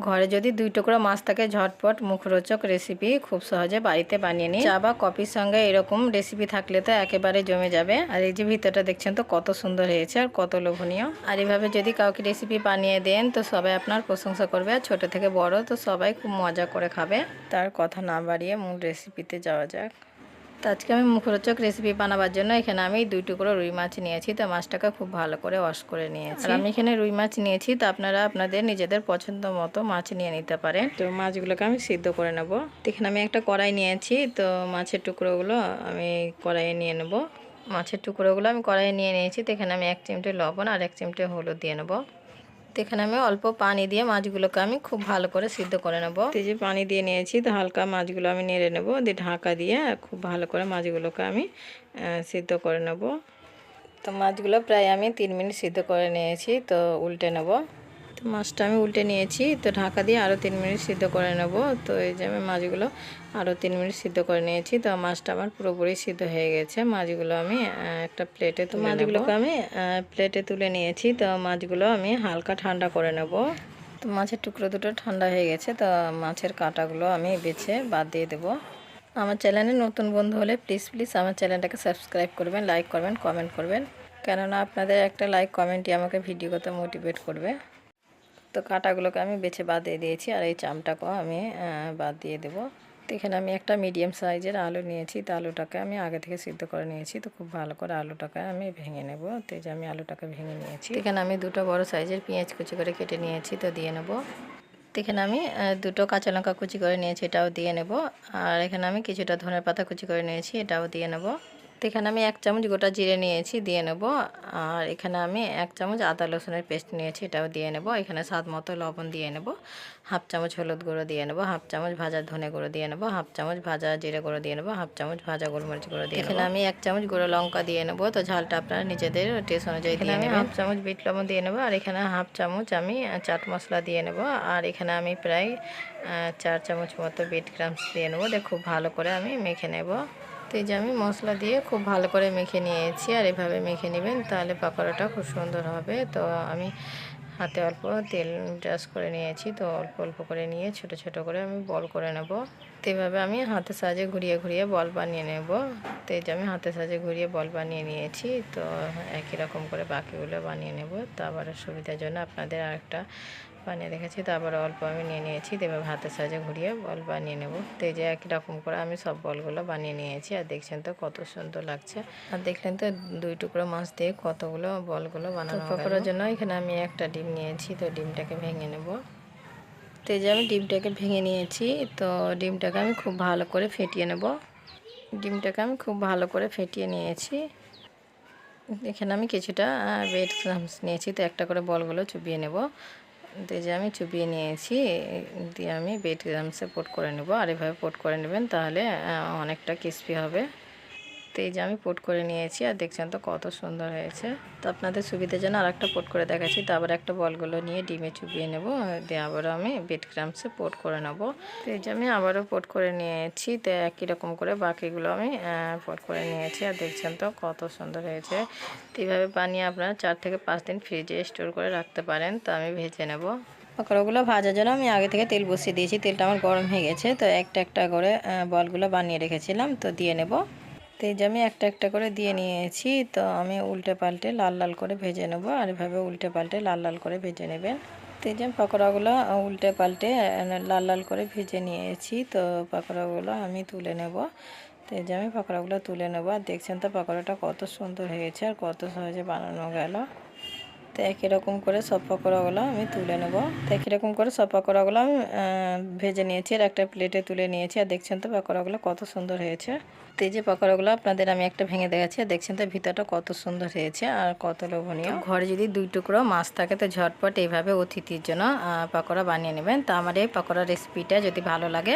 ঘরে যদি 2 টুকরো মাছ থাকে ঝটপট মুখরোচক রেসিপি খুব সহজে বাড়িতে বানিয়ে নিন। চা বা কফির সঙ্গে এরকম রেসিপি থাকলে তো একেবারে জমে যাবে। আর এই যে ভিতরটা দেখছেন তো কত সুন্দর হয়েছে আর কত লোভনীয়। আর এইভাবে যদি কাউকে রেসিপি বানিয়ে দেন তো সবাই আপনার প্রশংসা করবে, আর ছোট থেকে বড় তো সবাই খুব মজা করে খাবে। তার কথা না বাড়িয়ে মূল রেসিপিতে যাওয়া যাক। তো আজকে আমি মুখরোচক রেসিপি বানাবার জন্য এখানে আমি 2 টুকরো রুই মাছ নিয়েছি। তো মাছটাকে খুব ভালো করে ওয়াশ করে নিয়েছি। আর আমি এখানে রুই মাছ নিয়েছি, তো আপনারা আপনাদের নিজেদের পছন্দ মতো মাছ নিয়ে নিতে পারেন। তো মাছগুলোকে আমি সিদ্ধ করে নেব। তো এখানে আমি একটা কড়াই নিয়েছি, তো মাছের টুকরোগুলো আমি কড়াইয়ে নিয়ে নেব। মাছের টুকরোগুলো আমি কড়াইয়ে নিয়ে নিয়েছি। তো এখানে আমি 1 চিমটে লবণ আর 1 চিমটে হলুদ দিয়ে নেব। তো এখানে আমি অল্প পানি দিয়ে মাছগুলোকে আমি খুব ভালো করে সিদ্ধ করে নেব। এই যে পানি দিয়ে নিয়েছি, তো হালকা মাছগুলো আমি নেড়ে নেব, দিয়ে ঢাকা দিয়ে খুব ভালো করে মাছগুলোকে আমি সিদ্ধ করে নেব। তো মাছগুলো প্রায় আমি 3 মিনিট সিদ্ধ করে নিয়েছি। তো উল্টে নেব। তো মাছটা আমি উল্টে নিয়েছি, তো ঢাকা দিয়ে আরও 3 মিনিট সিদ্ধ করে নেব। তো এই যে আমি মাছগুলো আরও 3 মিনিট সিদ্ধ করে নিয়েছি। তো মাছটা আমার পুরোপুরি সিদ্ধ হয়ে গেছে। মাছগুলো আমি একটা প্লেটে তুলে নেব। মাছগুলোকে আমি প্লেটে তুলে নিয়েছি। তো মাছগুলো আমি হালকা ঠান্ডা করে নেব। তো মাছের টুকরো দুটো ঠান্ডা হয়ে গেছে। তো মাছের কাঁটাগুলো আমি বেছে বাদ দিয়ে দেবো। আমার চ্যানেলে নতুন বন্ধু হলে প্লিজ আমার চ্যানেলটাকে সাবস্ক্রাইব করবেন, লাইক করবেন, কমেন্ট করবেন, কেননা আপনাদের একটা লাইক কমেন্টই আমাকে ভিডিও করতে মোটিভেট করবে। তো কাঁটাগুলোকে আমি বেছে বাদ দিয়ে দিয়েছি, আর এই চামটাকেও আমি বাদ দিয়ে দেবো। তো এখানে আমি একটা মিডিয়াম সাইজের আলু নিয়েছি। তো আলুটাকে আমি আগে থেকে সিদ্ধ করে নিয়েছি। তো খুব ভালো করে আলুটাকে আমি ভেঙে নেব। তো এই যে আমি আলুটাকে ভেঙে নিয়েছি। এখানে আমি 2টো বড় সাইজের পেঁয়াজ কুচি করে কেটে নিয়েছি, তো দিয়ে নেব। তো এখানে আমি 2টো কাঁচা লঙ্কা কুচি করে নিয়েছি, এটাও দিয়ে নেব। আর এখানে আমি কিছুটা ধনের পাতা কুচি করে নিয়েছি, এটাও দিয়ে নেব। তো এখানে আমি 1 চামচ গোটা জিরে নিয়েছি, দিয়ে নেব। আর এখানে আমি 1 চামচ আদা রসুনের পেস্ট নিয়েছি, এটাও দিয়ে নেব। এখানে স্বাদ মতো লবণ দিয়ে নেব। 1/2 চামচ হলুদ গুঁড়ো দিয়ে নেব। 1/2 চামচ ভাজা ধনে গুঁড়ো দিয়ে নেব। 1/2 চামচ ভাজা জিরে গুঁড়ো দিয়ে নেব। 1/2 চামচ ভাজা গোলমরিচ গুঁড়ো দিয়ে নেব। এখানে আমি 1 চামচ গুঁড়ো লঙ্কা দিয়ে নেব। তো ঝালটা আপনারা নিজেদের টেস্ট অনুযায়ী দিয়ে নেবেন। 1/2 চামচ বিট লবণ দিয়ে নেব। আর এখানে 1/2 চামচ আমি চাট মশলা দিয়ে নেব। আর এখানে আমি প্রায় 4 চামচ মতো বিট ক্রাম্স দিয়ে নেব। দিয়ে খুব ভালো করে আমি মেখে নেব। তো এই যে আমি মশলা দিয়ে খুব ভালো করে মেখে নিয়েছি। আর এভাবে মেখে নেবেন, তাহলে পাকোড়াটা খুব সুন্দর হবে। তো আমি হাতে অল্প তেল ব্রাশ করে নিয়েছি। তো অল্প অল্প করে নিয়ে ছোট ছোট করে আমি বল করে নেব। তো এইভাবে আমি হাতের সাহায্যে ঘুরিয়ে ঘুরিয়ে বল বানিয়ে নেব। তো এই যে আমি হাতের সাহায্যে ঘুরিয়ে বল বানিয়ে নিয়েছি। তো একই রকম করে বাকিগুলো বানিয়ে নেব। তো আবার সুবিধার জন্য আপনাদের আরেকটা বানিয়ে রেখেছি। তো আবার অল্প আমি নিয়ে নিয়েছি। তো এভাবে হাতের সাহায্যে ঘুরিয়ে বল বানিয়ে নেব। তো এই যে একই রকম করে আমি সব বলগুলো বানিয়ে নিয়েছি। আর দেখছেন তো কত সুন্দর লাগছে। আর দেখলেন তো 2 টুকরো মাছ দিয়ে কতগুলো বলগুলো বানানো করার জন্য এখানে আমি একটা ডিম নিয়েছি। তো ডিমটাকে ভেঙে নেব। তো এই যে আমি ডিমটাকে ভেঙে নিয়েছি। তো ডিমটাকে আমি খুব ভালো করে ফেটিয়ে নেব। ডিমটাকে আমি খুব ভালো করে ফেটিয়ে নিয়েছি। এখানে আমি কিছুটা ব্রেড ক্রাম্বস নিয়েছি। তো একটা করে বলগুলো চুবিয়ে নেব। তো এই যে আমি চুবিয়ে নিয়েছি, দিয়ে আমি ব্রেড ক্রাম্বসে কোট করে নেব। আর এভাবে কোট করে নেবেন, তাহলে অনেকটা ক্রিস্পি হবে। তো এই যে আমি পোট করে নিয়েছি, আর দেখছেন তো কত সুন্দর হয়েছে। তো আপনাদের সুবিধার জন্য আরেকটা পোট করে দেখাচ্ছি। তো আবার একটা বলগুলো নিয়ে ডিমে চুবিয়ে নেব, দিয়ে আবারও আমি ব্রেড ক্রাম্বসে পোট করে নেব। তো এই যে আমি আবারও পোট করে নিয়েছি। তো একই রকম করে বাকিগুলো আমি পোট করে নিয়েছি। আর দেখছেন তো কত সুন্দর হয়েছে। তো এইভাবে বানিয়ে আপনারা 4 থেকে 5 দিন ফ্রিজে স্টোর করে রাখতে পারেন। তো আমি ভেজে নেব। পকোড়াগুলো ভাজার জন্য আমি আগে থেকে তেল বসিয়ে দিয়েছি। তেলটা আমার গরম হয়ে গেছে। তো একটা একটা করে বলগুলো বানিয়ে রেখেছিলাম, তো দিয়ে নেব। তো এই যে আমি একটা একটা করে দিয়ে নিয়েছি। তো আমি উল্টে পাল্টে লাল লাল করে ভেজে নেব। আর এভাবে উল্টে পাল্টে লাল লাল করে ভেজে নেবেন। তো এই যে পকোড়াগুলো উল্টে পাল্টে লাল লাল করে ভেজে নিয়েছি। তো পকোড়াগুলো আমি তুলে নেব। তো এই যে আমি পকোড়াগুলো তুলে নেব। আর দেখছেন তো পকোড়াটা কত সুন্দর হয়েছে আর কত সহজে বানানো গেল। তো একই রকম করে সব পকোড়াগুলো আমি তুলে নেব। তো একই রকম করে সব পকোড়াগুলো আমি ভেজে নিয়েছি, আর একটা প্লেটে তুলে নিয়েছি। আর দেখছেন তো পকোড়াগুলো কত সুন্দর হয়েছে। তো এই যে পকোড়াগুলো আপনাদের আমি একটা ভেঙে দেখাচ্ছি। দেখছেন তো ভিতরটা কত সুন্দর হয়েছে আর কত লোভনীয়। ঘরে যদি 2 টুকরো মাছ থাকে তো ঝটপট এইভাবে অতিথির জন্য পকোড়া বানিয়ে নেবেন। তো আমার এই পকোড়া রেসিপিটা যদি ভালো লাগে